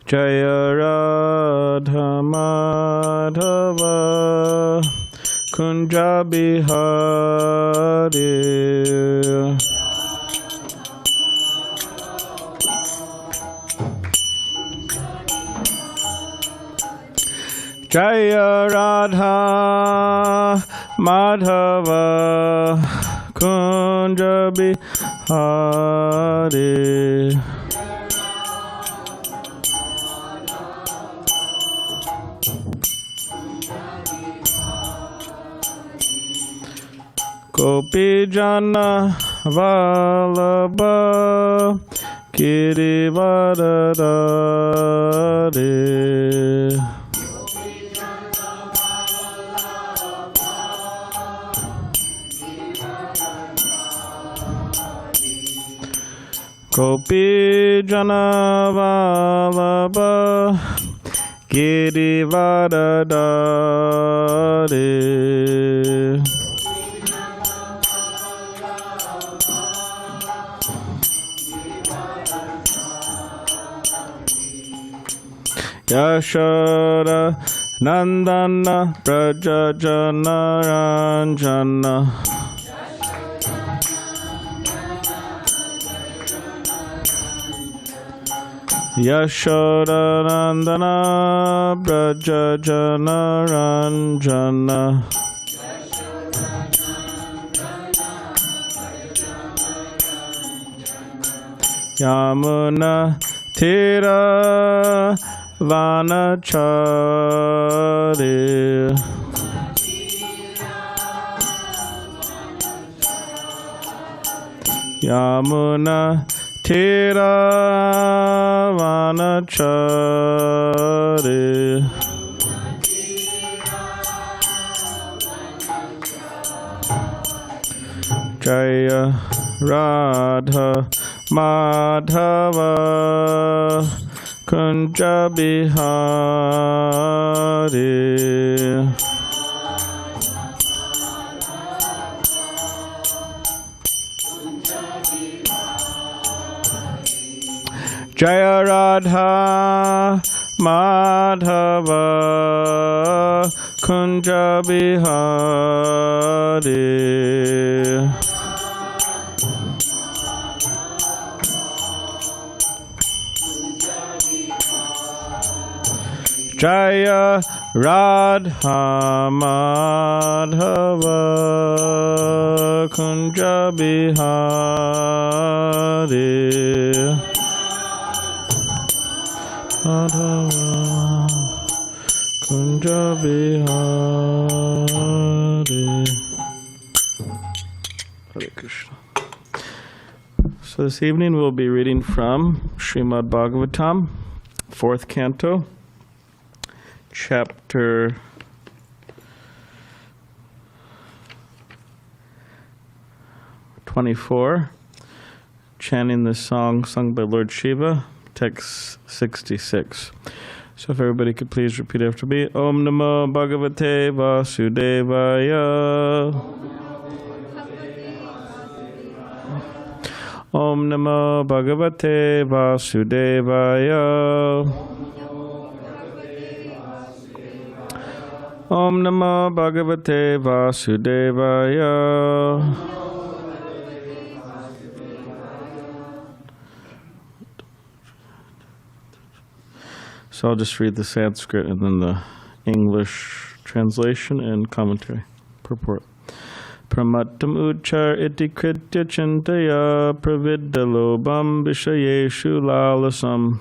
Jaya Radha Madhava Kunja Bihari Jaya Radha Madhava Kunja Bihari Gopi Jana Vallabha Girivardhari Gopi Jana Vallabha Girivardhari Yashoda Nandana Prajajana Ranjana Yashoda Nandana Prajajana Ranjana Yamuna Tira Vanachari Yamuna Tira Vanachari Jaya Radha Madhava Kunja Bihari Jaya Radha Madhava Kunja Bihari Jaya Radha Madhava Kunja Bihari Madhava Kunja Bihari Hare Krishna. So this evening we'll be reading from Srimad Bhagavatam, 4th Canto, Chapter 24, chanting the song sung by Lord Shiva, text 66. So if everybody could please repeat after me. Om Namo Bhagavate Vasudevaya. Om Namo Bhagavate Vasudevaya. Om Namo Bhagavate Vasudevaya. So I'll just read the Sanskrit and then the English translation and commentary. Purport. Pramattam uchar iti kritya chintaya praviddalobam vishayeshu lalasam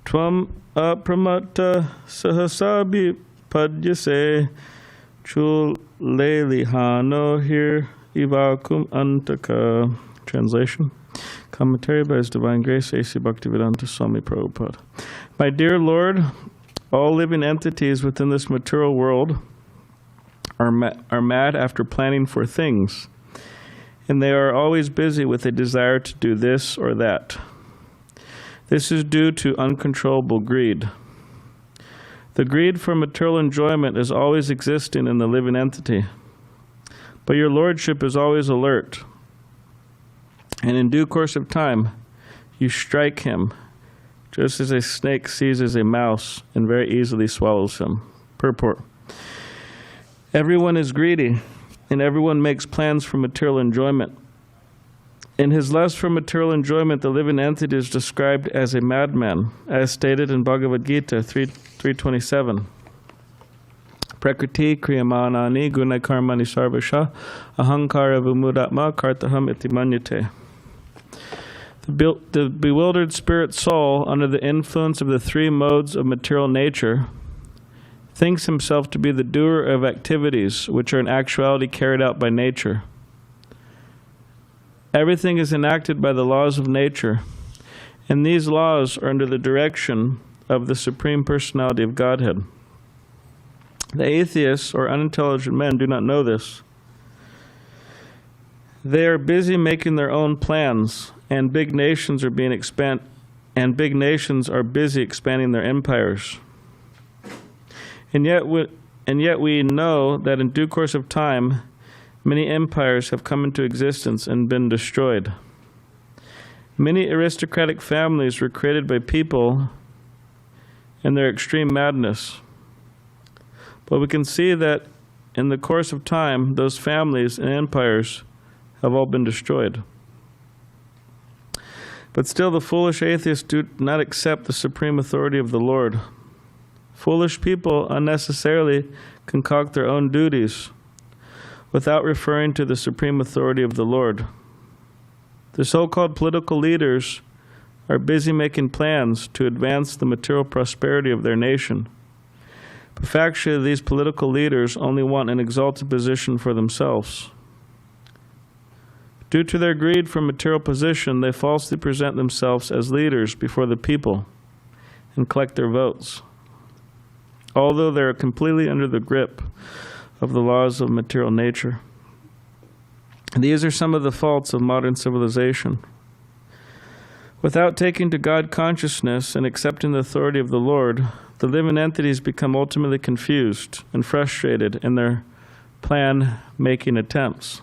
tvam apramatta sahasabi padyase chul lelihano hir ivakum antaka. Translation. Commentary by His Divine Grace, A.C. Bhaktivedanta Swami Prabhupada. My dear Lord, all living entities within this material world are mad after planning for things, and they are always busy with a desire to do this or that. This is due to uncontrollable greed. The greed for material enjoyment is always existing in the living entity, but your Lordship is always alert. And in due course of time, you strike him, just as a snake seizes a mouse and very easily swallows him. Purport. Everyone is greedy, and everyone makes plans for material enjoyment. In his lust for material enjoyment, the living entity is described as a madman, as stated in Bhagavad Gita 3:27. Prakriti kriyamanani gunakarmani sarvasha ahankara vimudatma kartaham iti manyate. The bewildered spirit soul, under the influence of the three modes of material nature, thinks himself to be the doer of activities which are in actuality carried out by nature. Everything is enacted by the laws of nature, and these laws are under the direction of the Supreme Personality of Godhead. The atheists or unintelligent men do not know this. They are busy making their own plans, and big nations are busy expanding their empires. And yet we know that in due course of time, many empires have come into existence and been destroyed. Many aristocratic families were created by people in their extreme madness. But we can see that in the course of time, those families and empires have all been destroyed. But still, the foolish atheists do not accept the supreme authority of the Lord. Foolish people unnecessarily concoct their own duties without referring to the supreme authority of the Lord. The so-called political leaders are busy making plans to advance the material prosperity of their nation. But factually, these political leaders only want an exalted position for themselves. Due to their greed for material position, they falsely present themselves as leaders before the people and collect their votes, although they are completely under the grip of the laws of material nature. These are some of the faults of modern civilization. Without taking to God consciousness and accepting the authority of the Lord, the living entities become ultimately confused and frustrated in their plan-making attempts.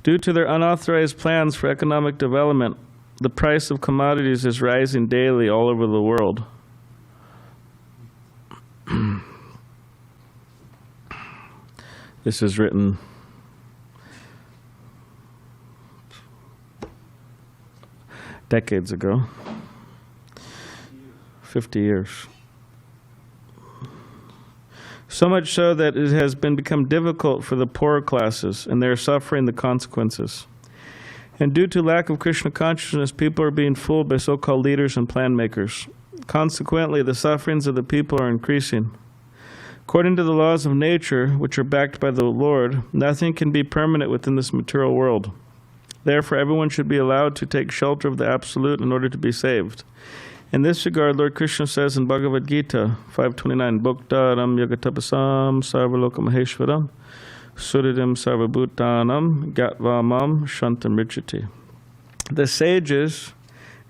Due to their unauthorized plans for economic development, the price of commodities is rising daily all over the world. This is written decades ago, 50 years. So much so that it has become difficult for the poorer classes, and they are suffering the consequences. And due to lack of Krishna consciousness, people are being fooled by so-called leaders and plan makers. Consequently, the sufferings of the people are increasing. According to the laws of nature, which are backed by the Lord, nothing can be permanent within this material world. Therefore, everyone should be allowed to take shelter of the Absolute in order to be saved. In this regard, Lord Krishna says in Bhagavad Gita 5:29, Bhoktaram yagatapasam sarvalokam suridim sarvabhutanam gatvamam shantam richati. The sages,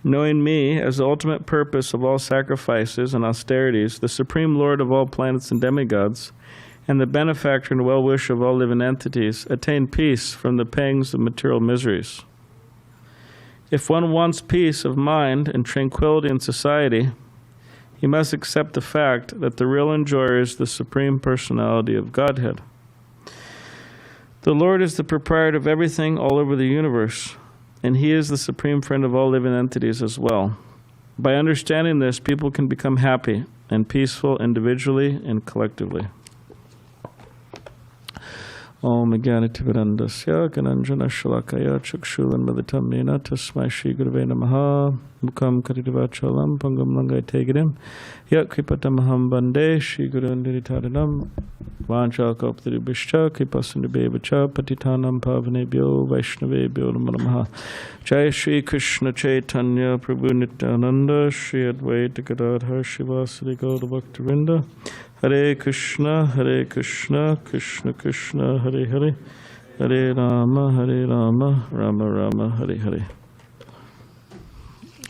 knowing me as the ultimate purpose of all sacrifices and austerities, the supreme Lord of all planets and demigods, and the benefactor and well-wisher of all living entities, attain peace from the pangs of material miseries. If one wants peace of mind and tranquility in society, he must accept the fact that the real enjoyer is the Supreme Personality of Godhead. The Lord is the proprietor of everything all over the universe, and He is the supreme friend of all living entities as well. By understanding this, people can become happy and peaceful individually and collectively. Om Jnanatimirandasya Gananjana Shalakaya Chakshulan Militam Nena Tasmai Shri Gurave Namaha Mukam Karitivachalam Pangam Langai Tegirim Yat Kripatamaham Bande Shri Gurundiritaranam Vancha Kaptiribishcha Kripasundibevacha Patitanam Pavanebhyo Vaishnavebhyo Namaha Jai Shri Krishna Chaitanya Prabhu Nityananda Shri Advaita Gadadhar Shivasari Gaura Bhaktivinda Hare Krishna, Krishna Krishna, Hare Hare, Hare Rama, Rama Rama, Hare Hare.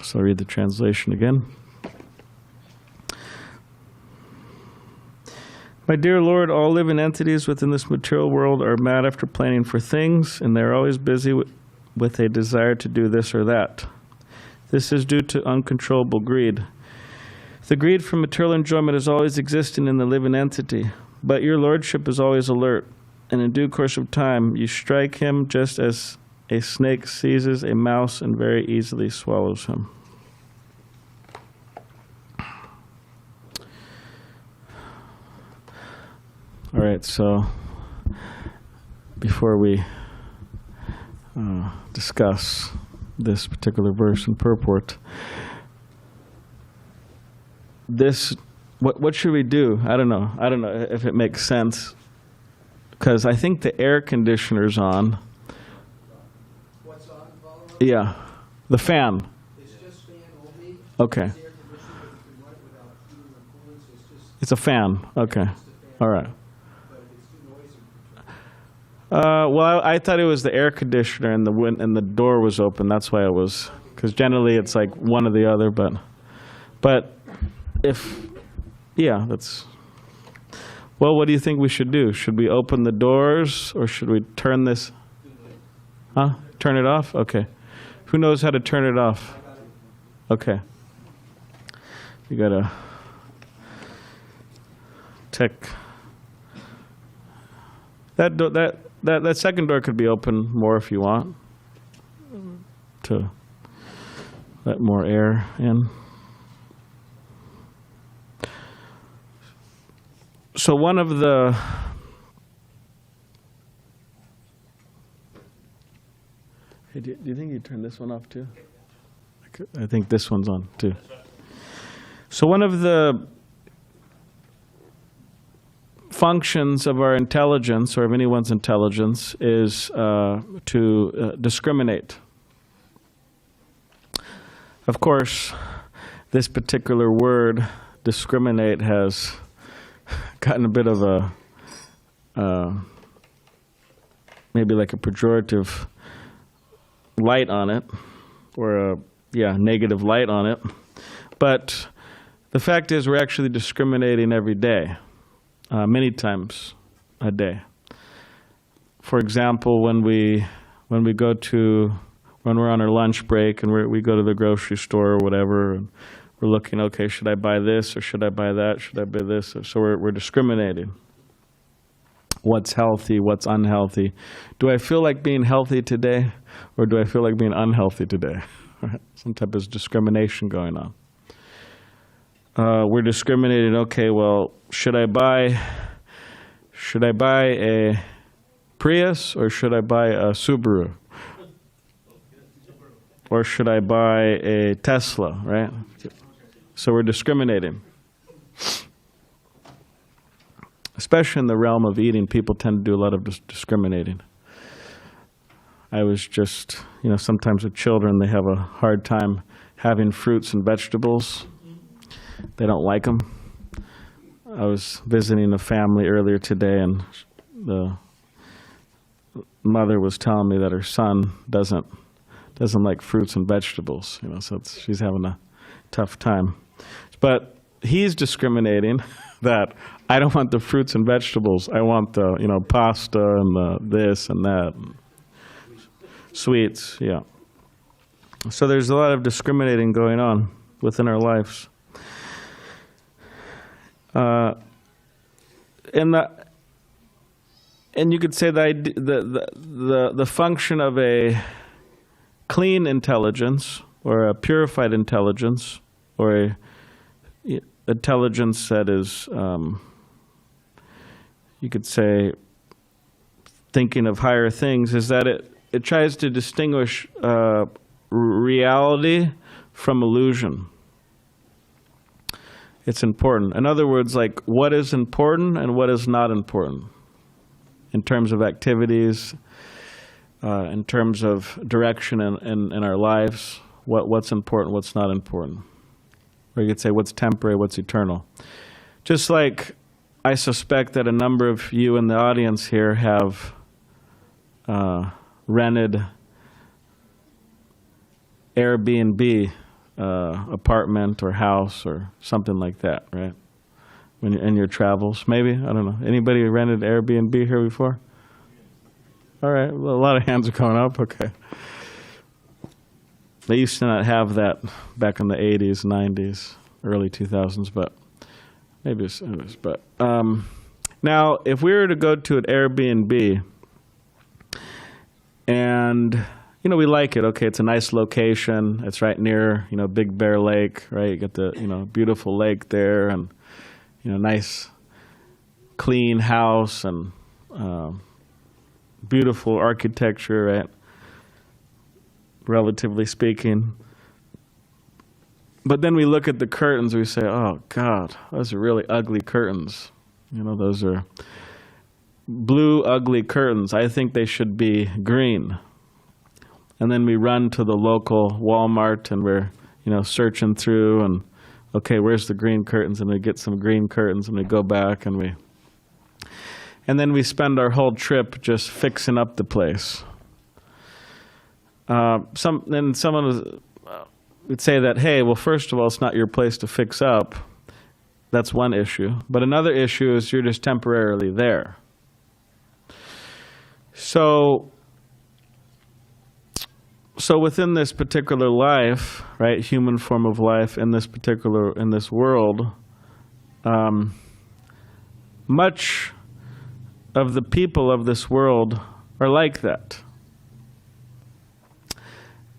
So I read the translation again. My dear Lord, all living entities within this material world are mad after planning for things, and they are always busy with a desire to do this or that. This is due to uncontrollable greed. The greed for material enjoyment is always existing in the living entity, but your lordship is always alert, and in due course of time, you strike him just as a snake seizes a mouse and very easily swallows him. All right, so before we discuss this particular verse and purport, what should we do? I don't know if it makes sense, because I think the air conditioner's on. What's on, Balarama? Yeah, the fan. It's just fan only. Okay. It's air conditioning, but you can run it without heating or cooling, so it's just. It's a fan. Okay. Just a fan. All right. But if it's too noisy. Well, I thought it was the air conditioner and the door was open. That's why it was, because generally it's like one or the other. But if, yeah, that's. Well, what do you think we should do? Should we open the doors or should we turn this? Huh? Turn it off? Okay. Who knows how to turn it off? Okay. You gotta tech. That second door could be open more if you want, to let more air in. So one of the hey, do you think you turn this one off too? I think this one's on too. So one of the functions of our intelligence, or of anyone's intelligence, is to discriminate. Of course, this particular word, discriminate, has gotten a bit of a, maybe like a pejorative light on it, or a, negative light on it. But the fact is, we're actually discriminating every day. Many times a day. For example, when we're on our lunch break and we go to the grocery store or whatever, and we're looking, okay, should I buy this or should I buy that? Should I buy this? So we're discriminating. What's healthy? What's unhealthy? Do I feel like being healthy today, or do I feel like being unhealthy today? Some type of discrimination going on. We're discriminating. Okay, well, should I buy a Prius or should I buy a Subaru? Or should I buy a Tesla, right? So we're discriminating. Especially in the realm of eating, people tend to do a lot of discriminating. I was just, sometimes with children, they have a hard time having fruits and vegetables. They don't like them. I was visiting a family earlier today, and the mother was telling me that her son doesn't like fruits and vegetables. So she's having a tough time. But he's discriminating that I don't want the fruits and vegetables. I want the pasta and the this and that, and sweets. Yeah. So there's a lot of discriminating going on within our lives. And you could say the function of a clean intelligence, or a purified intelligence, or a intelligence that is, you could say, thinking of higher things, is that it tries to distinguish reality from illusion. It's important. In other words, like, what is important and what is not important in terms of activities, in terms of direction in our lives, what's important, what's not important. Or you could say what's temporary, what's eternal. Just like I suspect that a number of you in the audience here have rented Airbnb apartment or house or something like that, right? When in your travels, maybe? I don't know. Anybody rented Airbnb here before? All right, well, a lot of hands are going up, okay. They used to not have that back in the 80s, 90s, early 2000s, but maybe it was. But now, if we were to go to an Airbnb and, we like it. Okay, it's a nice location. It's right near, Big Bear Lake, right? You got the, beautiful lake there and, nice, clean house and beautiful architecture, right? Relatively speaking. But then we look at the curtains, we say, oh, God, those are really ugly curtains. Those are blue, ugly curtains. I think they should be green. And then we run to the local Walmart and we're, searching through and, okay, where's the green curtains? And we get some green curtains and we go back and then we spend our whole trip just fixing up the place. Then someone would say that, hey, well, first of all, it's not your place to fix up. That's one issue. But another issue is you're just temporarily there. So within this particular life, right, human form of life in this world, much of the people of this world are like that.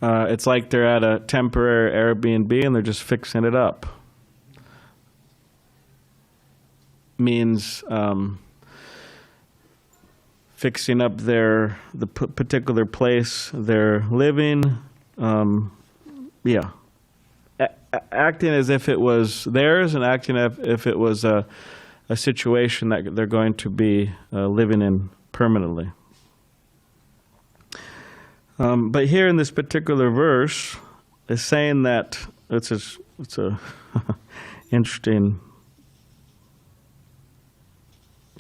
It's like they're at a temporary Airbnb and they're just fixing it up. Means fixing up the particular place they're living. Acting as if it was theirs and acting as if it was a situation that they're going to be living in permanently. But here in this particular verse, is saying that it's a interesting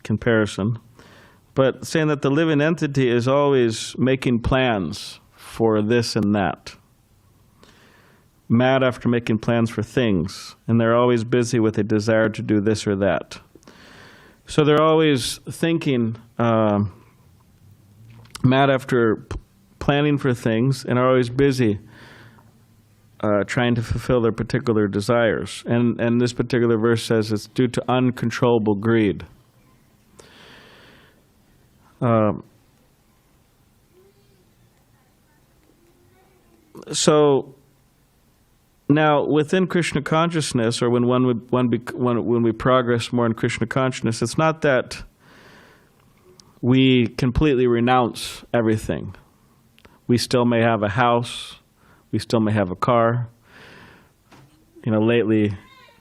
comparison, but saying that the living entity is always making plans for this and that. Mad after making plans for things, and they're always busy with a desire to do this or that. So they're always thinking, mad after planning for things, and are always busy trying to fulfill their particular desires. And this particular verse says it's due to uncontrollable greed. So now within Krishna consciousness, or when we progress more in Krishna consciousness, it's not that we completely renounce everything. We still may have a house, we still may have a car. Lately,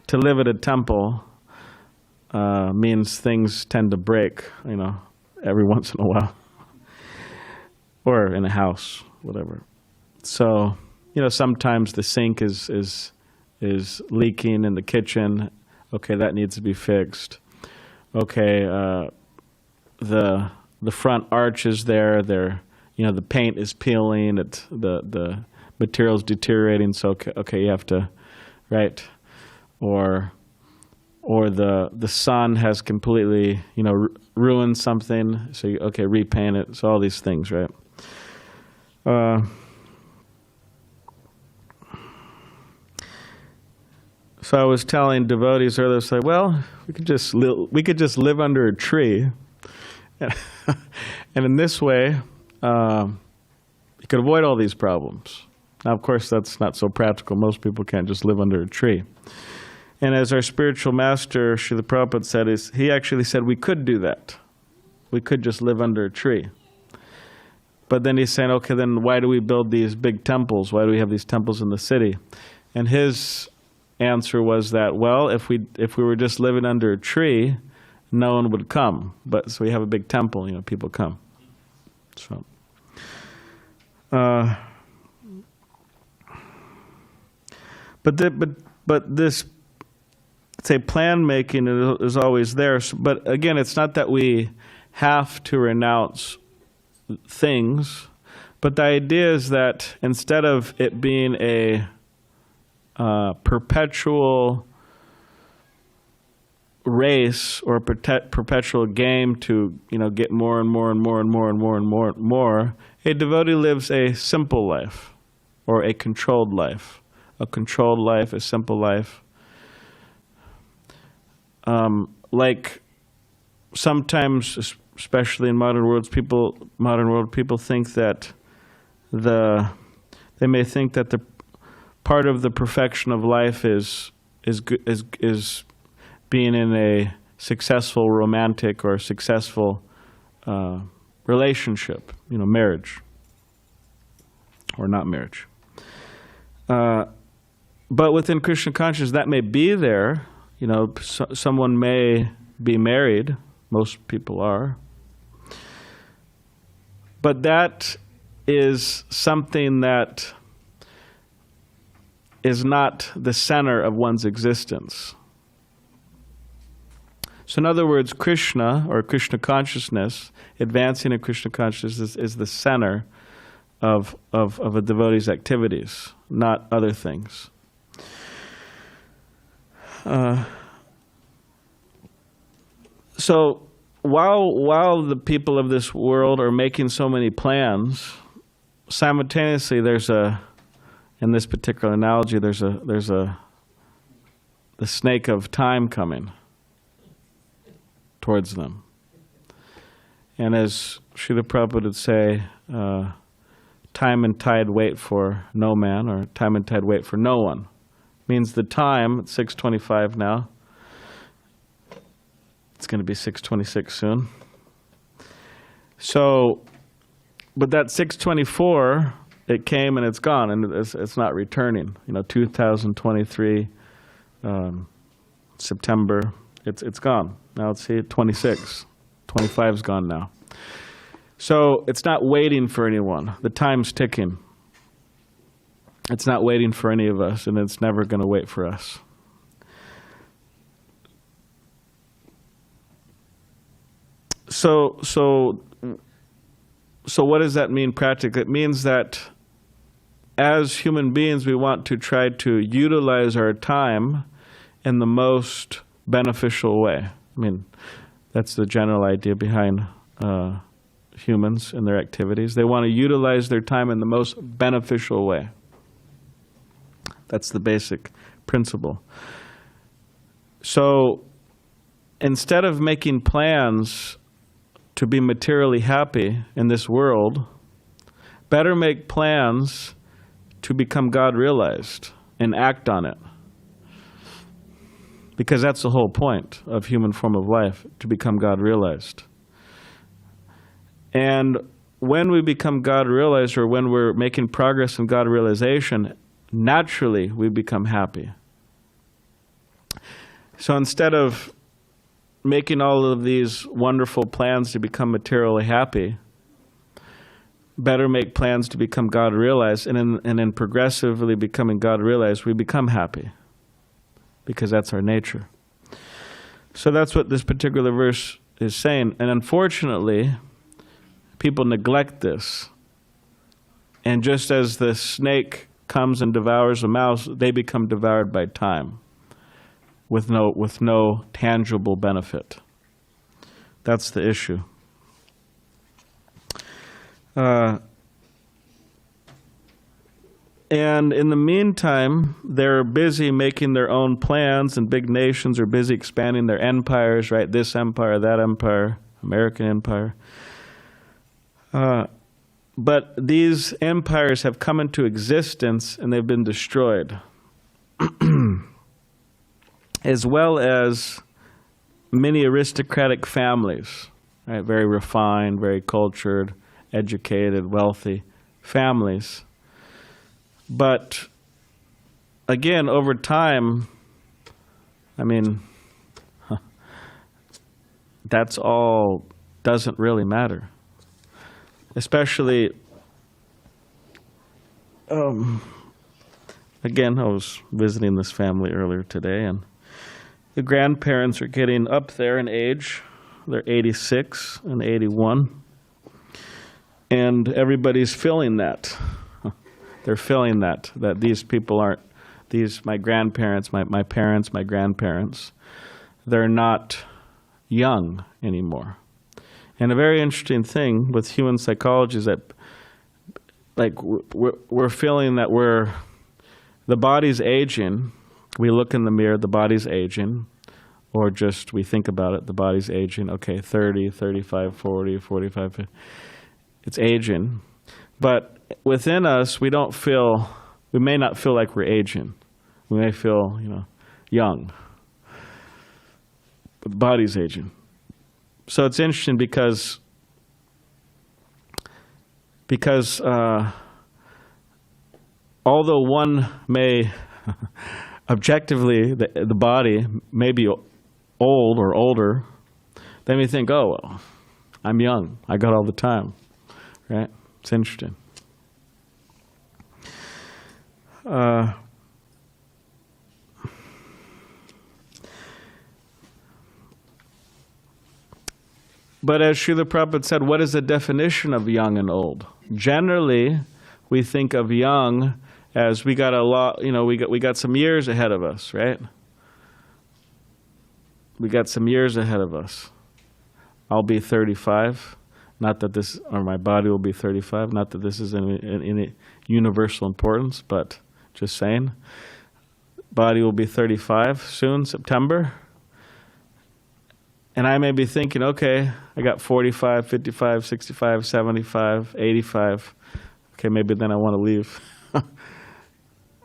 to live at a temple means things tend to break, every once in a while. Or in a house, whatever. So, sometimes the sink is leaking in the kitchen. Okay, that needs to be fixed. Okay, the front arch is there. The paint is peeling. The material's deteriorating. So okay, you have to, right? Or the sun has completely ruined something. So repaint it. So all these things, right? So I was telling devotees earlier, say, well, we could just live under a tree, and in this way, you could avoid all these problems. Now, of course, that's not so practical. Most people can't just live under a tree. And as our spiritual master, Srila Prabhupada said, he actually said we could do that. We could just live under a tree. But then he's saying, okay, then why do we build these big temples? Why do we have these temples in the city? And his answer was that, well, if we were just living under a tree, no one would come. But so we have a big temple, people come. So, but this, say, plan making is always there. But again, it's not that we have to renounce things, but the idea is that instead of it being a perpetual race or perpetual game to get more and more and more and more and more and more and more, a devotee lives a simple life. or a controlled life. A controlled life, a simple life. Like sometimes, especially in modern world, people think that they may think that the part of the perfection of life is being in a successful romantic or successful relationship, marriage or not marriage. But within Krishna consciousness, that may be there. Someone may be married. Most people are. But that is something that is not the center of one's existence. So in other words, Krishna, or Krishna consciousness, advancing in Krishna consciousness is the center of a devotee's activities, not other things. So while the people of this world are making so many plans, simultaneously in this particular analogy, there's the snake of time coming towards them. And as Srila Prabhupada would say, time and tide wait for no man, or time and tide wait for no one. Means the time, it's 6:25 now. It's going to be 6:26 soon. So, but that 6:24, it came and it's gone, and it's not returning. 2023, September, it's gone. Now let's see, 26, 25's gone now. So it's not waiting for anyone. The time's ticking. It's not waiting for any of us, and it's never going to wait for us. So what does that mean practically? It means that as human beings, we want to try to utilize our time in the most beneficial way. That's the general idea behind humans and their activities. They want to utilize their time in the most beneficial way. That's the basic principle. So instead of making plans to be materially happy in this world, better make plans to become God-realized and act on it. Because that's the whole point of human form of life, to become God-realized. And when we become God-realized, or when we're making progress in God-realization, naturally we become happy. So instead of making all of these wonderful plans to become materially happy, better make plans to become God-realized, and in progressively becoming God-realized, we become happy, because that's our nature. So that's what this particular verse is saying. And unfortunately, people neglect this. And just as the snake comes and devours a mouse, they become devoured by time with no tangible benefit. That's the issue. And in the meantime, they're busy making their own plans, and big nations are busy expanding their empires, right? This empire, that empire, American empire. But these empires have come into existence and they've been destroyed. As well as many aristocratic families, right? Very refined, very cultured, educated, wealthy families. But again, over time, that's all doesn't really matter. Especially, again, I was visiting this family earlier today, and the grandparents are getting up there in age. They're 86 and 81. And everybody's feeling that. They're feeling that these people aren't, my grandparents, my parents, my grandparents, they're not young anymore. And a very interesting thing with human psychology is that like we're feeling that the body's aging. We look in the mirror, the body's aging, or just we think about it, the body's aging. Okay, 30, 35, 40, 45, 50. It's aging. But within us, we may not feel like we're aging. We may feel, young. But the body's aging. So it's interesting because although one may objectively, the body may be old or older, they may think, oh, well, I'm young. I got all the time, right? It's interesting. But as Srila Prabhupada said, what is the definition of young and old? Generally, we think of young as we got a lot, we got some years ahead of us, right? We got some years ahead of us. I'll be 35. Not that this, or my body will be 35. Not that this is any universal importance, but just saying. Body will be 35 soon, September. And I may be thinking, okay, I got 45, 55, 65, 75, 85. Okay, maybe then I want to leave.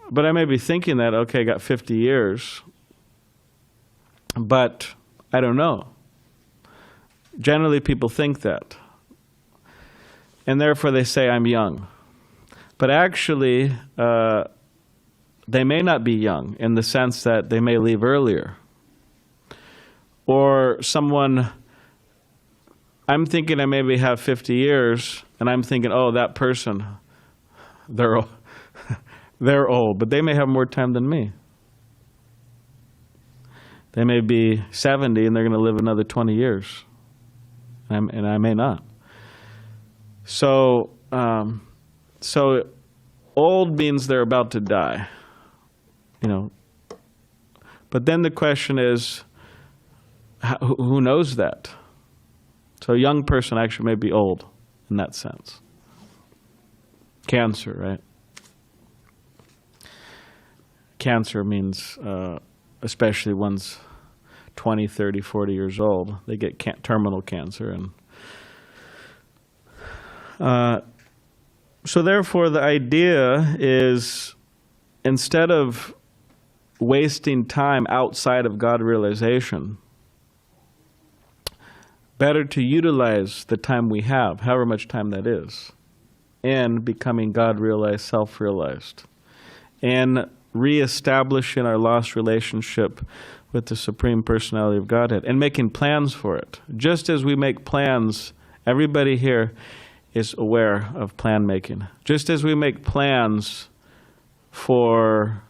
But I may be thinking that, okay, I got 50 years. But I don't know. Generally, people think that. And therefore, they say, I'm young. But actually, they may not be young in the sense that they may leave earlier. Or someone, I'm thinking I maybe have 50 years, and I'm thinking, oh, that person, they're old, but they may have more time than me. They may be 70, and they're going to live another 20 years, and I may not. So old means they're about to die, But then the question is, who knows that? So a young person actually may be old in that sense. Cancer, right? Cancer means, especially one's 20, 30, 40 years old, they get terminal cancer. And so therefore the idea is, instead of wasting time outside of God realization, better to utilize the time we have, however much time that is, in becoming God-realized, self-realized, and reestablishing our lost relationship with the Supreme Personality of Godhead, and making plans for it. Just as we make plans, everybody here is aware of plan making. Just as we make plans for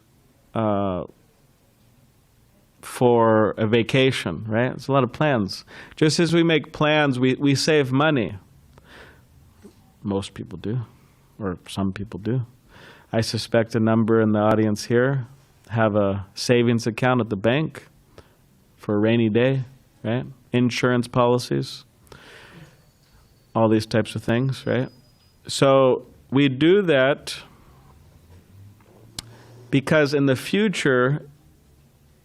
a vacation, right? It's a lot of plans. Just as we make plans, we save money. Most people do, or some people do. I suspect a number in the audience here have a savings account at the bank for a rainy day, right? Insurance policies, all these types of things, right? So we do that because in the future,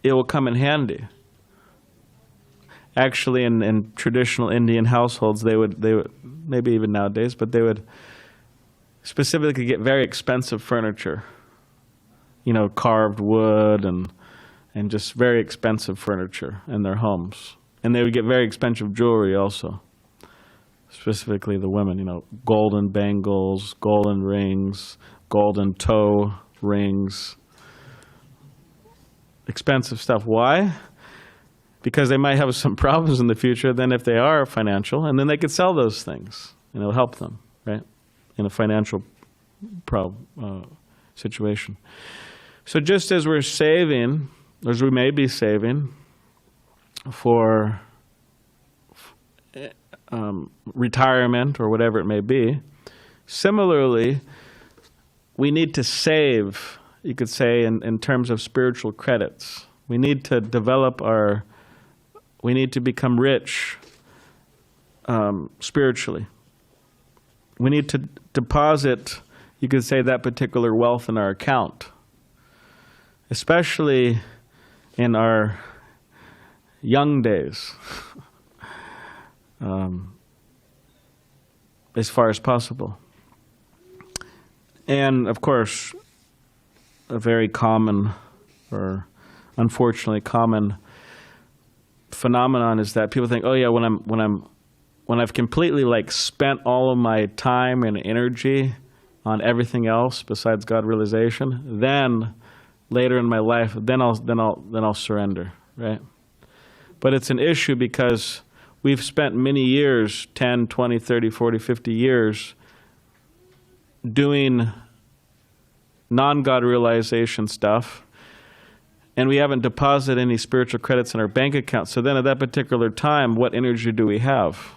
it will come in handy. Actually, in traditional Indian households, they would maybe even nowadays, but they would specifically get very expensive furniture, carved wood and just very expensive furniture in their homes. And they would get very expensive jewelry also, specifically the women, golden bangles, golden rings, golden toe rings, expensive stuff. Why? Because they might have some problems in the future, then if they are financial, and then they could sell those things, and it'll help them, right, in a financial situation. So just as we're saving, as we may be saving for retirement or whatever it may be, similarly, we need to save, you could say, in terms of spiritual credits. We need to we need to become rich spiritually. We need to deposit you could say, that particular wealth in our account, especially in our young days, as far as possible. And of course, a very common, or unfortunately common, phenomenon is that people think, oh yeah, when I've completely spent all of my time and energy on everything else besides God realization, then later in my life, then I'll surrender, right? But it's an issue because we've spent many years, 10, 20, 30, 40, 50 years, doing non-God realization stuff, and we haven't deposited any spiritual credits in our bank account. So then at that particular time, what energy do we have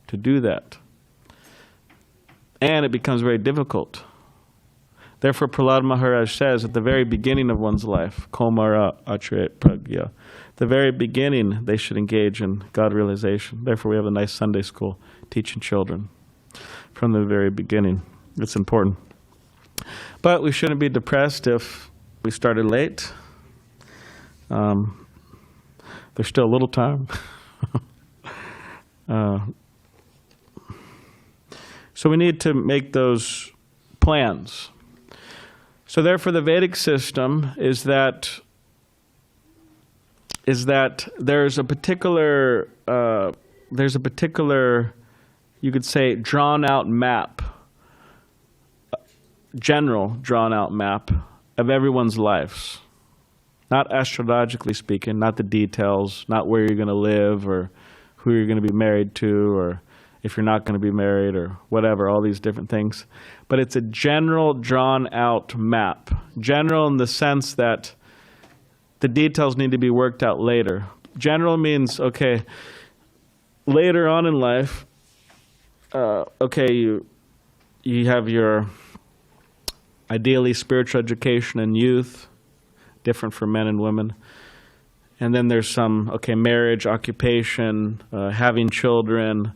to do that? And it becomes very difficult. Therefore, Prahlad Maharaj says at the very beginning of one's life, Komara Acharya Pragya, the very beginning they should engage in God realization. Therefore, we have a nice Sunday school teaching children from the very beginning. It's important. But we shouldn't be depressed if we started late. There's still a little time. So we need to make those plans. So therefore the Vedic system is that there's a particular, you could say, drawn out map, general drawn out map of everyone's lives. Not astrologically speaking, not the details, not where you're going to live or who you're going to be married to or if you're not going to be married or whatever, all these different things. But it's a general drawn out map. General in the sense that the details need to be worked out later. General means, okay, later on in life, okay, you have your ideally spiritual education in youth, different for men and women. And then there's some, okay, marriage, occupation, having children,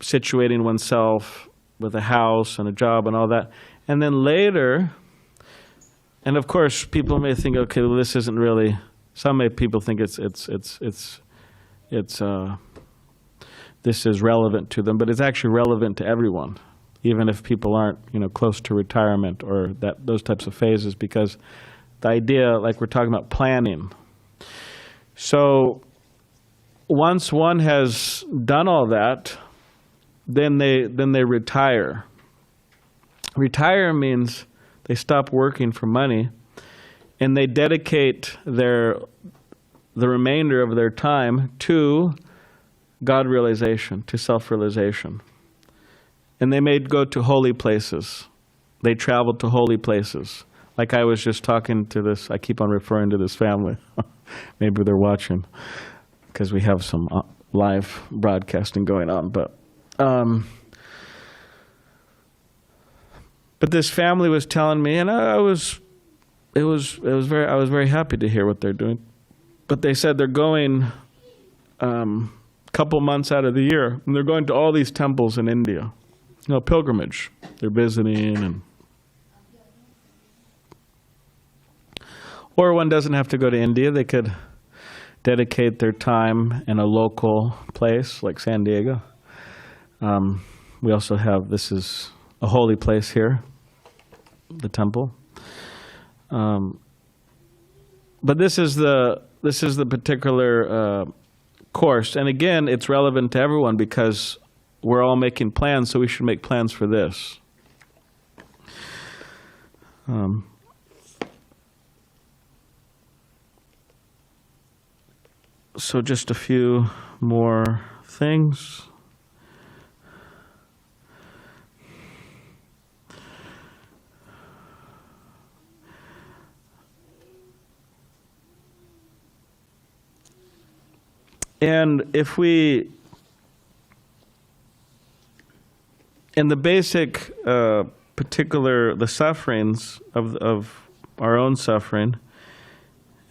situating oneself with a house and a job and all that. And then later, and of course people may think, okay, well, this isn't really, people think this is relevant to them, but it's actually relevant to everyone, even if people aren't, close to retirement or those types of phases, because the idea, like we're talking about planning. So once one has done all that, then they retire. Retire means they stop working for money and they dedicate the remainder of their time to God realization, to self-realization. And they may go to holy places. They travel to holy places. Like I was just talking to this, I keep on referring to this family. Maybe they're watching because we have some live broadcasting going on. But this family was telling me, and I was very happy to hear what they're doing. But they said they're going couple months out of the year, and they're going to all these temples in India. Pilgrimage. They're visiting, or one doesn't have to go to India. They could dedicate their time in a local place like San Diego. We also have, this is a holy place here, the temple. But this is the particular course, and again, it's relevant to everyone because we're all making plans, so we should make plans for this. So just a few more things. And if we, in the basic the sufferings of our own suffering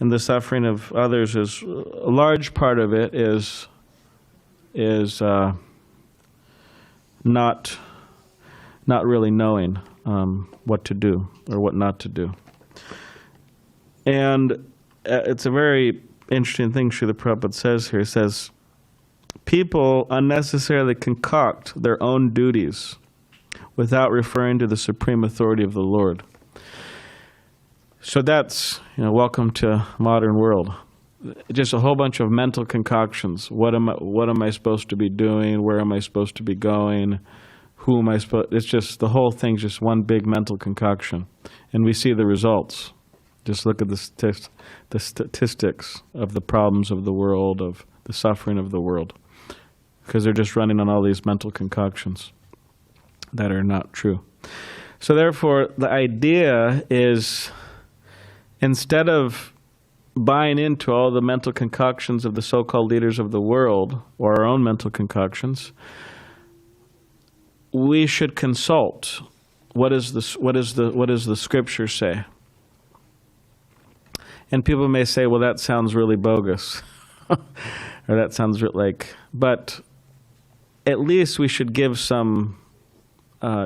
and the suffering of others, is a large part of it is not really knowing what to do or what not to do. And it's a very interesting thing Srila Prabhupada says here. He says, people unnecessarily concoct their own duties without referring to the supreme authority of the Lord. So that's, welcome to modern world. Just a whole bunch of mental concoctions. What am I supposed to be doing? Where am I supposed to be going? Who am I supposed? It's just the whole thing's just one big mental concoction, and we see the results. Just look at the statistics of the problems of the world, of the suffering of the world, because they're just running on all these mental concoctions that are not true. So therefore, the idea is, instead of buying into all the mental concoctions of the so-called leaders of the world, or our own mental concoctions, we should consult. What does the scripture say? And people may say, well, that sounds really bogus, or that sounds but at least we should give some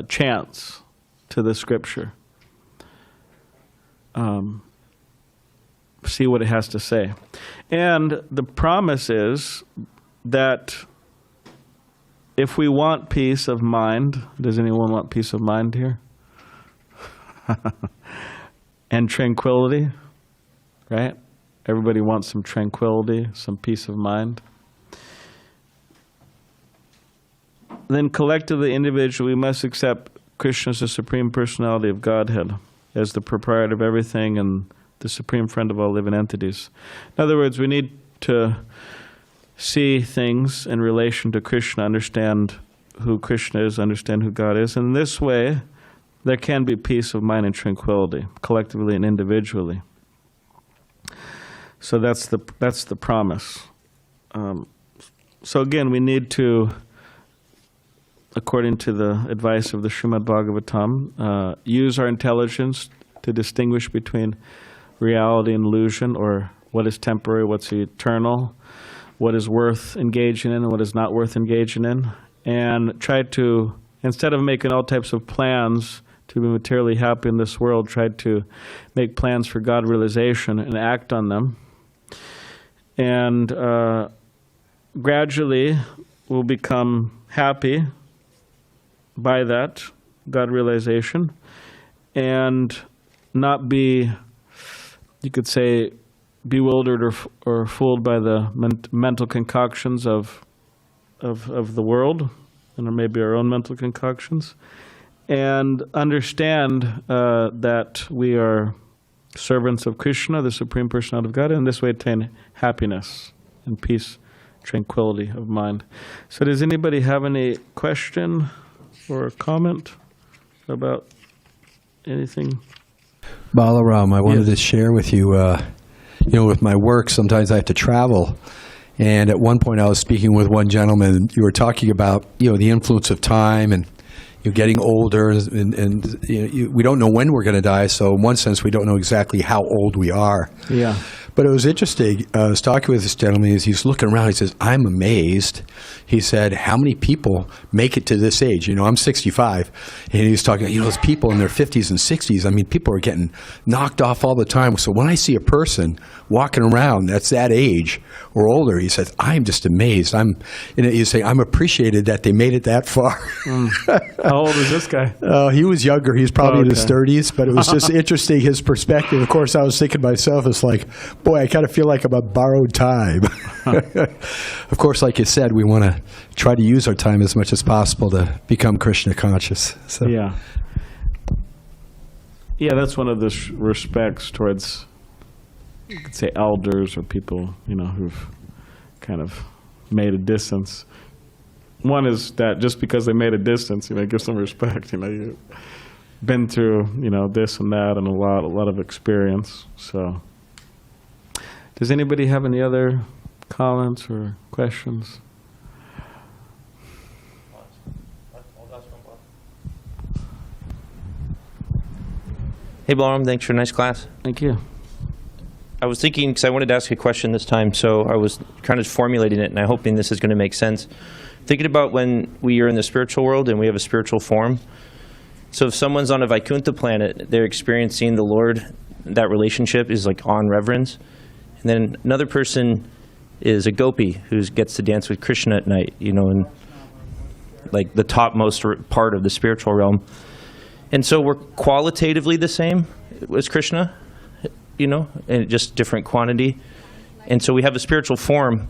chance to the scripture. See what it has to say. And the promise is that if we want peace of mind, does anyone want peace of mind here? And tranquility, right? Everybody wants some tranquility, some peace of mind. Then collectively, individually, we must accept Krishna as the Supreme Personality of Godhead, as the proprietor of everything and the supreme friend of all living entities. In other words, we need to see things in relation to Krishna, understand who Krishna is, understand who God is. And in this way, there can be peace of mind and tranquility, collectively and individually. So that's the promise. So again, we need to, according to the advice of the Srimad Bhagavatam, use our intelligence to distinguish between reality and illusion, or what is temporary, what's eternal, what is worth engaging in and what is not worth engaging in, and try to, instead of making all types of plans to be materially happy in this world, try to make plans for God realization and act on them. And gradually we'll become happy by that God realization and not be, you could say, bewildered or fooled by the mental concoctions of the world, and or maybe our own mental concoctions, and understand that we are servants of Krishna, the Supreme Personality of God, and in this way attain happiness and peace, tranquility of mind. So does anybody have any question or comment about anything? Balaram, I wanted to share with you, with my work, sometimes I have to travel. And at one point I was speaking with one gentleman, you were talking about, the influence of time and getting older, and we don't know when we're going to die, so in one sense we don't know exactly how old we are. Yeah. But it was interesting. I was talking with this gentleman as he's looking around. He says, I'm amazed. He said, how many people make it to this age? I'm 65. And he was talking, those people in their 50s and 60s, people are getting knocked off all the time. So when I see a person walking around that's that age or older, he says, I'm just amazed. He's saying, I'm appreciated that they made it that far. How old is this guy? He was younger. He was probably in his 30s, but it was just interesting, his perspective. Of course, I was thinking to myself, it's like, boy, I kind of feel like I'm on borrowed time. Of course, like you said, we want to try to use our time as much as possible to become Krishna conscious. So. Yeah. Yeah, that's one of the respects towards, you could say, elders or people, who've kind of made a distance. One is that just because they made a distance, give some respect. You've been through, this and that and a lot of experience. So, does anybody have any other comments or questions? Hey, Balaram, thanks for a nice class. Thank you. I was thinking, because I wanted to ask a question this time, so I was kind of formulating it, and I'm hoping this is going to make sense. thinking about when we are in the spiritual world and we have a spiritual form. So if someone's on a Vaikuntha planet, they're experiencing the Lord, that relationship is like on reverence. And then another person is a gopi who gets to dance with Krishna at night, you know, in like the topmost part of the spiritual realm. And so we're qualitatively the same as Krishna, you know, and just different quantity. And so we have a spiritual form,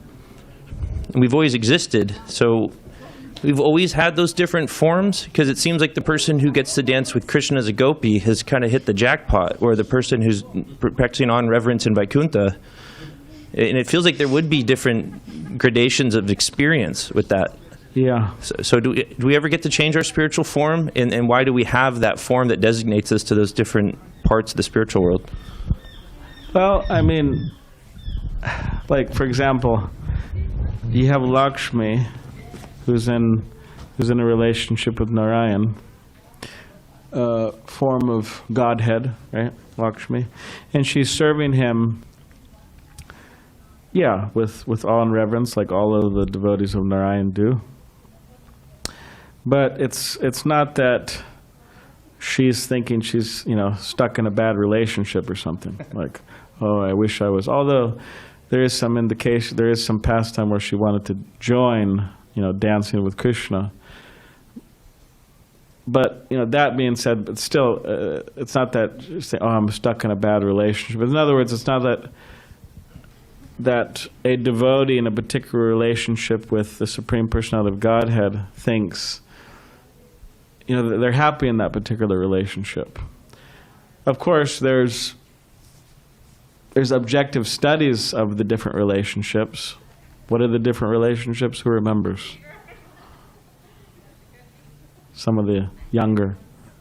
and we've always existed. So we've always had those different forms, because it seems like the person who gets to dance with Krishna as a gopi has kind of hit the jackpot, or the person who's practicing on reverence in Vaikuntha. And it feels like there would be different gradations of experience with that. Yeah. So do we ever get to change our spiritual form? And why do we have that form that designates us to those different parts of the spiritual world? Well, I mean, like, for example, you have Lakshmi, who's in a relationship with Narayan, form of Godhead, right? Lakshmi. And she's serving him, yeah, with awe and reverence, like all of the devotees of Narayan do. But it's not that she's thinking she's, you know, stuck in a bad relationship or something. Like, oh, I wish I was. Although there is some indication, there is some pastime where she wanted to join, you know, dancing with Krishna. But, you know, that being said, but still, it's not that she's saying, oh, I'm stuck in a bad relationship. In other words, it's not that a devotee in a particular relationship with the Supreme Personality of Godhead thinks, you know, they're happy in that particular relationship. Of course, there's objective studies of the different relationships. What are the different relationships? Who remembers? Some of the younger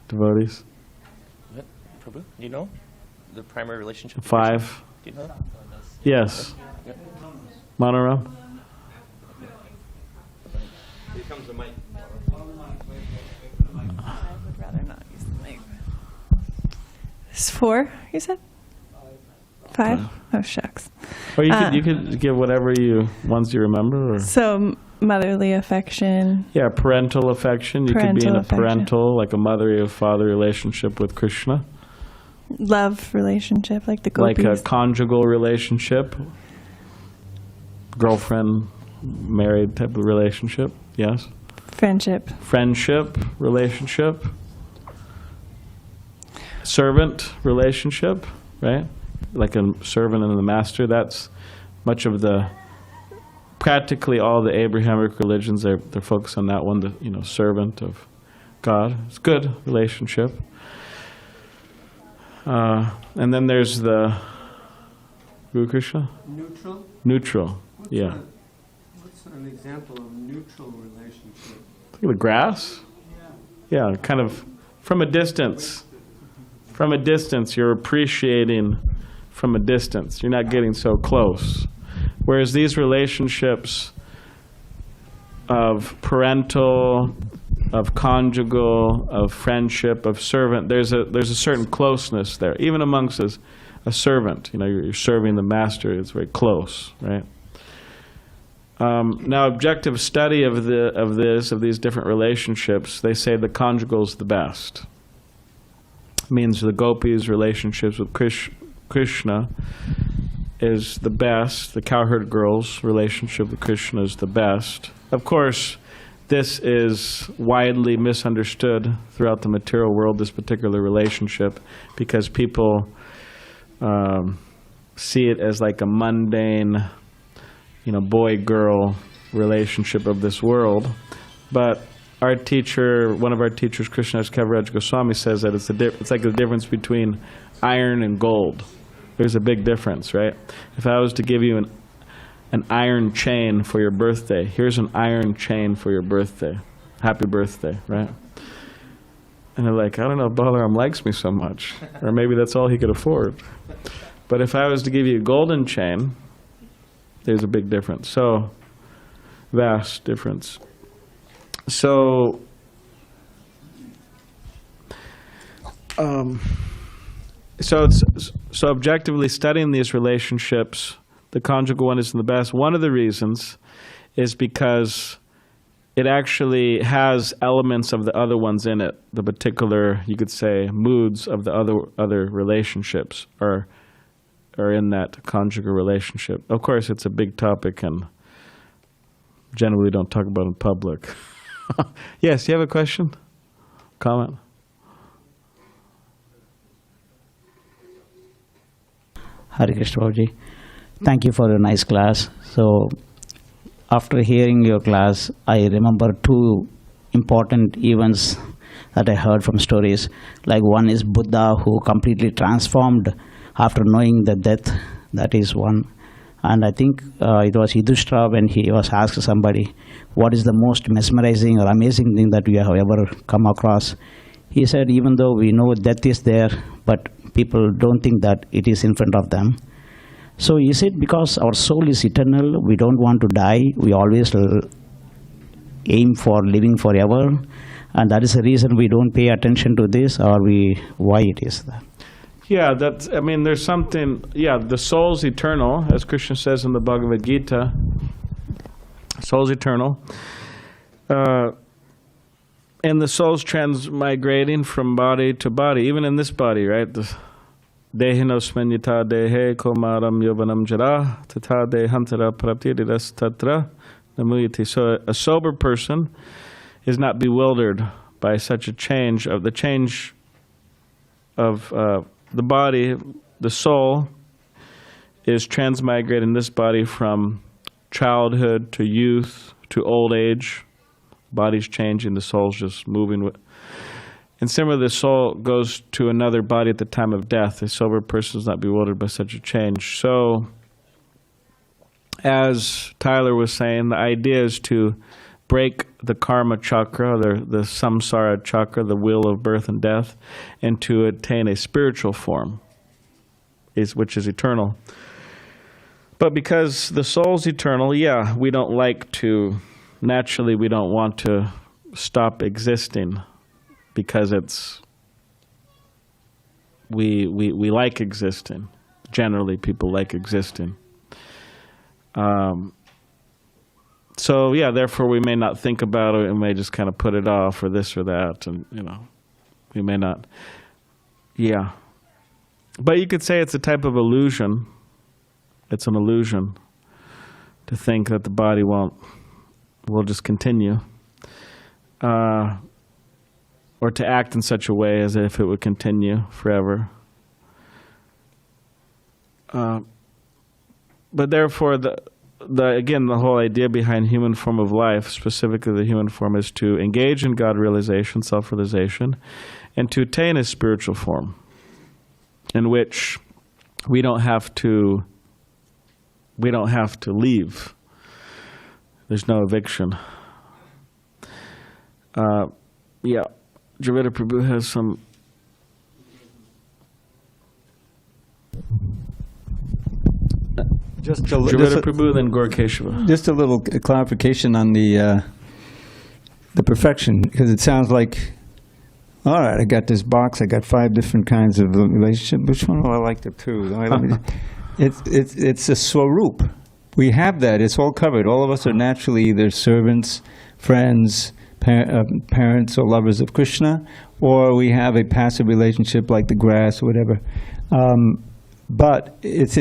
devotees. Prabhu, do you know the primary relationship? 5. Do you know that? Yes. Manoram? Here comes the mic. I would rather not use the mic. It's 4, you said? 5? Oh, shucks. Or you could give whatever ones you remember. Or So motherly affection. yeah, parental affection. You could be in Parental a affection. parental, like a mother or father relationship with Krishna. Love relationship, like the Like gopis. a conjugal relationship. Girlfriend, married type of relationship. Yes. Friendship. Friendship relationship. Servant relationship, right? Like a servant and the master. That's much of practically all the Abrahamic religions, they're focused on that one, the, you know, servant of God. It's a good relationship. And then there's the Guru Krishna? Neutral? Neutral, yeah. What's an example of neutral relationship? Look at the grass. Yeah, kind of from a distance. From a distance, you're appreciating from a distance. You're not getting so close. Whereas these relationships of parental, of conjugal, of friendship, of servant, there's a certain closeness there. Even amongst a servant, you know, you're serving the master, it's very close, right? Now, objective study of these different relationships, they say the conjugal is the best. Means the gopis' relationships with Krishna is the best. The cowherd girl's relationship with Krishna is the best. Of course, this is widely misunderstood throughout the material world, this particular relationship, because people see it as like a mundane, you know, boy-girl relationship of this world. But our teacher, one of our teachers, Krishna Kaviraj Goswami, says that it's like the difference between iron and gold. There's a big difference, right? If I was to give you an iron chain for your birthday, here's an iron chain for your birthday. Happy birthday, right? And they're like, I don't know if Balaram likes me so much. Or maybe that's all he could afford. But if I was to give you a golden chain, there's a big difference. So, vast difference. So, so objectively studying these relationships, the conjugal one is the best. One of the reasons is because it actually has elements of the other ones in it. The particular, you could say, moods of the other relationships are in that conjugal relationship. Of course, it's a big topic and generally don't talk about in public. Yes, you have a question? Comment? Hare Krishna Prabhuji. Thank you for a nice class. So, after hearing your class, I remember two important events that I heard from stories. Like one is Buddha, who completely transformed after knowing the death. That is one. And I think it was Yudhishthira when he was asked somebody, what is the most mesmerizing or amazing thing that you have ever come across? He said, even though we know death is there, but people don't think that it is in front of them. So is it because our soul is eternal, we don't want to die, we always aim for living forever, and that is the reason we don't pay attention to this, or why it is that? Yeah, there's something, the soul's eternal, as Krishna says in the Bhagavad Gita. Soul's eternal. And the soul's transmigrating from body to body, even in this body, right? Dehinosmen yata dehe komaram yovanam jara tata dehantara praptiridas tatra namuyati. So a sober person is not bewildered by such a change of the body. The soul is transmigrating this body from childhood to youth to old age. Body's changing, the soul's just moving. And similarly, the soul goes to another body at the time of death. A sober person is not bewildered by such a change. So, as Tyler was saying, the idea is to break the karma chakra, the samsara chakra, the wheel of birth and death, and to attain a spiritual form, which is eternal. But because the soul's eternal, we don't like to, naturally we don't want to stop existing, because we like existing. Generally, people like existing. So therefore we may not think about it and may just kind of put it off or this or that, and we may not. But you could say it's a type of illusion. It's an illusion to think that the body will just continue. Or to act in such a way as if it would continue forever. But therefore, again, the whole idea behind human form of life, specifically the human form, is to engage in God realization, self-realization, and to attain a spiritual form in which we don't have to leave. There's no eviction. Dravida Prabhu has some. Dravida Prabhu, then Gaur Keshava. Just a little clarification on the perfection, because it sounds like, all right, I got this box, I got 5 different kinds of relationship. Which one do I like the 2? It's a swarup. We have that. It's all covered. All of us are naturally either servants, friends, parents or lovers of Krishna, or we have a passive relationship like the grass or whatever. But it's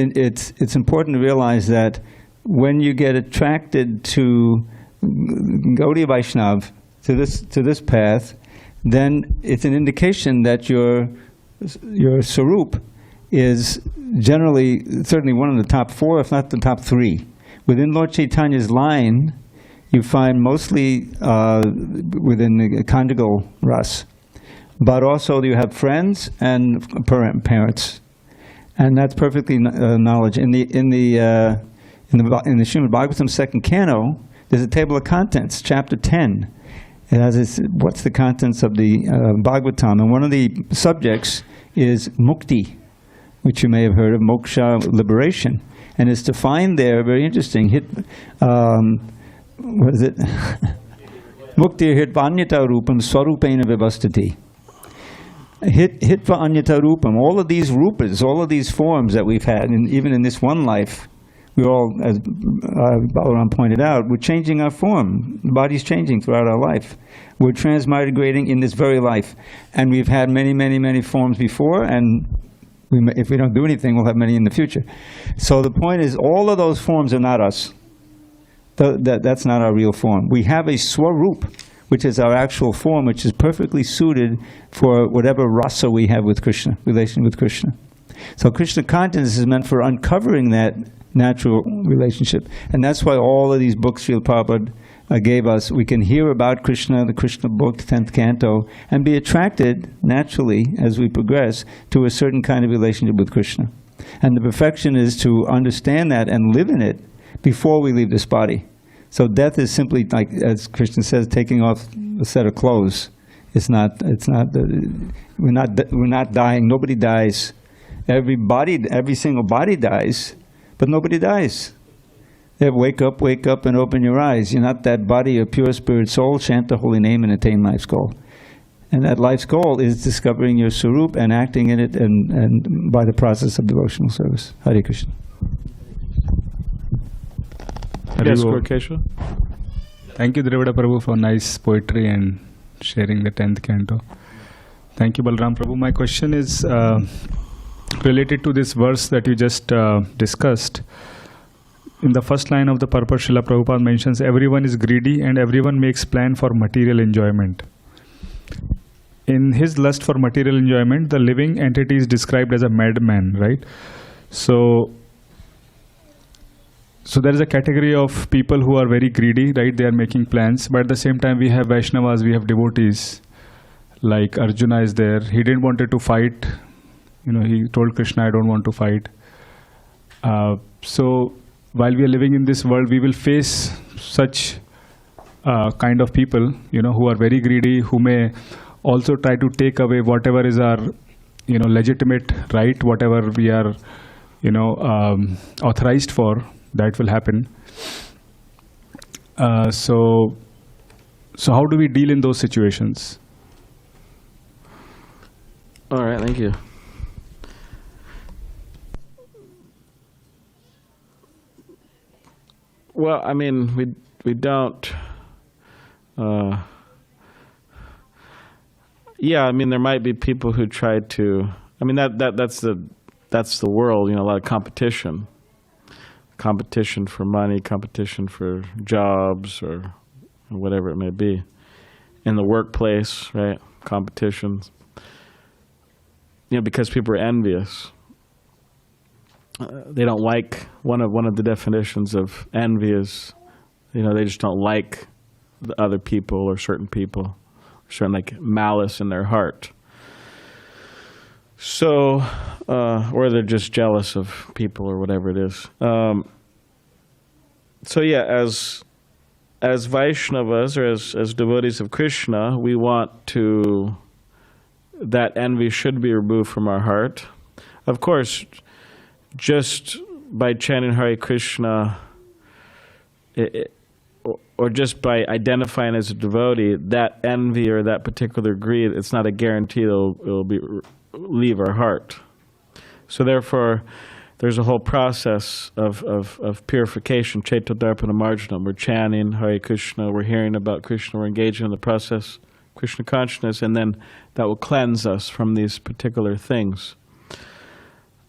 important to realize that when you get attracted to Gaudiya Vaishnav, to this path, then it's an indication that your sarup is generally, certainly one of the top 4, if not the top 3. Within Lord Chaitanya's line, you find mostly within the conjugal ras, but also you have friends and parents, and that's perfectly knowledge. In the Srimad Bhagavatam second canto, there's a table of contents, chapter 10. It has what's the contents of the Bhagavatam, and one of the subjects is mukti, which you may have heard of, moksha, liberation, and it's defined there. Very interesting. What is it? Mukti hitvanyata rupam swarupena vivastati. Hitva anyata rupam. All of these rupas, all of these forms that we've had, and even in this one life, we're all, as Balaram pointed out, we're changing our form. The body's changing throughout our life. We're transmigrating in this very life. And we've had many, many, many forms before, and if we don't do anything, we'll have many in the future. So the point is, all of those forms are not us. That's not our real form. We have a swarup, which is our actual form, which is perfectly suited for whatever rasa we have with Krishna, relation with Krishna. So Krishna consciousness is meant for uncovering that natural relationship. And that's why all of these books Srila Prabhupada gave us, we can hear about Krishna, the Krishna book, the 10th canto, and be attracted naturally as we progress to a certain kind of relationship with Krishna. And the perfection is to understand that and live in it before we leave this body. So death is simply, like as Krishna says, taking off a set of clothes. We're not dying. Nobody dies. Every single body dies, but nobody dies. They wake up and open your eyes. You're not that body or pure spirit soul, chant the holy name and attain life's goal. And that life's goal is discovering your Sarup and acting in it and by the process of devotional service. Hare Krishna. Yes, Haribo. Keshav? Thank you, Drivada Prabhu, for nice poetry and sharing the 10th canto. Thank you, Balaram Prabhu. My question is related to this verse that you just discussed. In the first line of the purport, Srila Prabhupada mentions everyone is greedy and everyone makes plan for material enjoyment. In his lust for material enjoyment, the living entity is described as a madman, right? So there is a category of people who are very greedy, right? They are making plans, but at the same time we have Vaishnavas, we have devotees. Like Arjuna is there. He didn't wanted to fight. He told Krishna, I don't want to fight. So while we are living in this world, we will face such kind of people, who are very greedy, who may also try to take away whatever is our, legitimate right, whatever we are, authorized for. That will happen. So how do we deal in those situations? All right, thank you. Well, I mean, we don't. Yeah, I mean, there might be people who try to. I mean, that's the world. A lot of competition. Competition for money, competition for jobs, or whatever it may be. In the workplace, right? Competitions. Because people are envious. They don't like, one of the definitions of envy is, they just don't like the other people or certain people, certain like malice in their heart. So, or they're just jealous of people or whatever it is. So yeah, as Vaishnavas or as devotees of Krishna, we want that envy should be removed from our heart. Of course, just by chanting Hare Krishna, or just by identifying as a devotee, that envy or that particular greed, it's not a guarantee it'll leave our heart. So therefore, there's a whole process of purification, Chaitodarpana Marjanam. We're chanting Hare Krishna, we're hearing about Krishna, we're engaging in the process, Krishna consciousness, and then that will cleanse us from these particular things.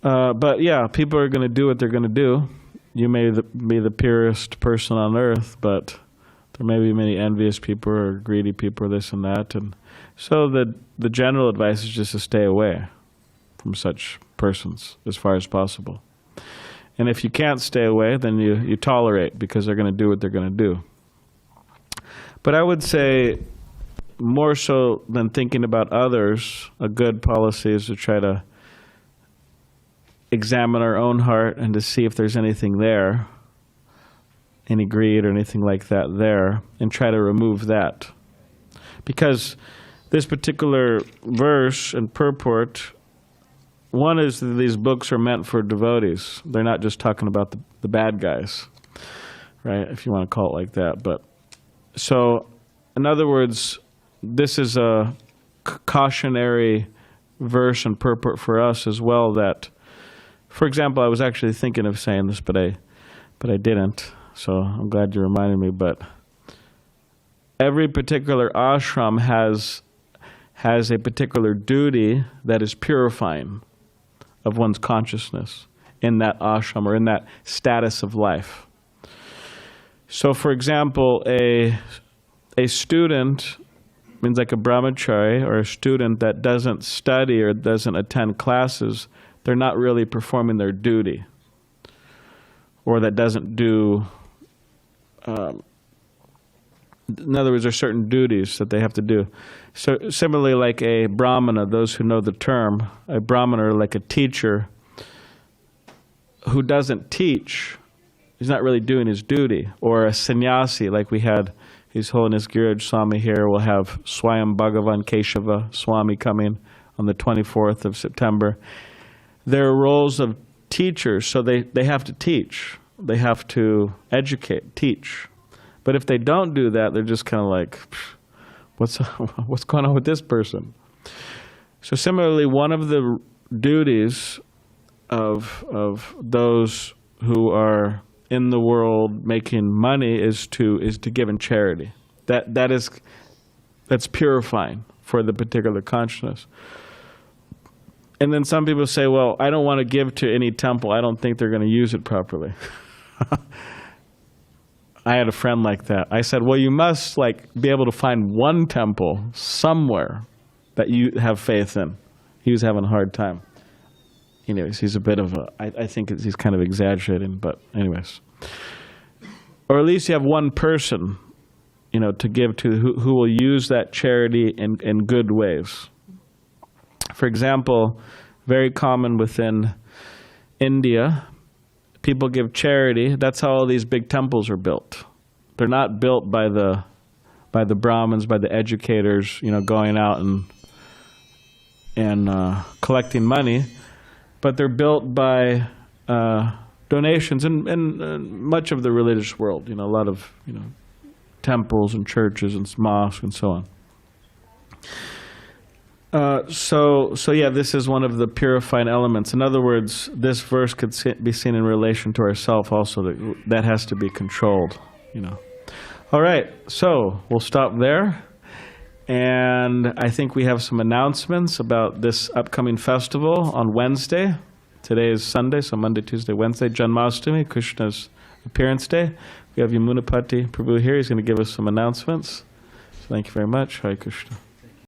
But yeah, people are going to do what they're going to do. You may be the purest person on earth, but there may be many envious people or greedy people or this and that. And so the general advice is just to stay away from such persons as far as possible. And if you can't stay away, then you tolerate, because they're going to do what they're going to do. But I would say, more so than thinking about others, a good policy is to try to examine our own heart and to see if there's anything there, any greed or anything like that there, and try to remove that. Because this particular verse and purport, one is that these books are meant for devotees. They're not just talking about the bad guys, right, if you want to call it like that. But so, in other words, this is a cautionary verse and purport for us as well, that, for example, I was actually thinking of saying this, but but I didn't. So I'm glad you reminded me. But every particular ashram has a particular duty that is purifying of one's consciousness in that ashram or in that status of life. So, for example, a student means like a brahmachari or a student that doesn't study or doesn't attend classes, they're not really performing their duty, or that doesn't do, in other words, there are certain duties that they have to do. So similarly, like a brahmana, those who know the term, a brahmana, like a teacher who doesn't teach, he's not really doing his duty. Or a sannyasi, like we had His Holiness Giraj Swami here. We'll have Swayam Bhagavan Keshava Swami coming on the 24th of September. Their roles of teachers, so they have to teach. They have to educate, teach. But if they don't do that, they're just kind of like, what's going on with this person? So similarly, one of the duties of those who are in the world making money is to give in charity. That's purifying for the particular consciousness. And then some people say, well, I don't want to give to any temple. I don't think they're going to use it properly. I had a friend like that. I said, well, you must be able to find one temple somewhere that you have faith in. He was having a hard time. Anyways, he's a bit of a, I think he's kind of exaggerating, but anyways. Or at least you have one person, to give to who will use that charity in good ways. For example, very common within India, people give charity. That's how all these big temples are built. They're not built by the Brahmins, by the educators, going out and collecting money, but they're built by donations in much of the religious world. A lot of temples and churches and mosques and so on. So yeah, this is one of the purifying elements. In other words, this verse could be seen in relation to ourself also. That has to be controlled, All right, so we'll stop there. And I think we have some announcements about this upcoming festival on Wednesday. Today is Sunday, so Monday, Tuesday, Wednesday, Janmashtami, Krishna's appearance day. We have Yamunapati Prabhu here. He's going to give us some announcements. So thank you very much. Hare Krishna.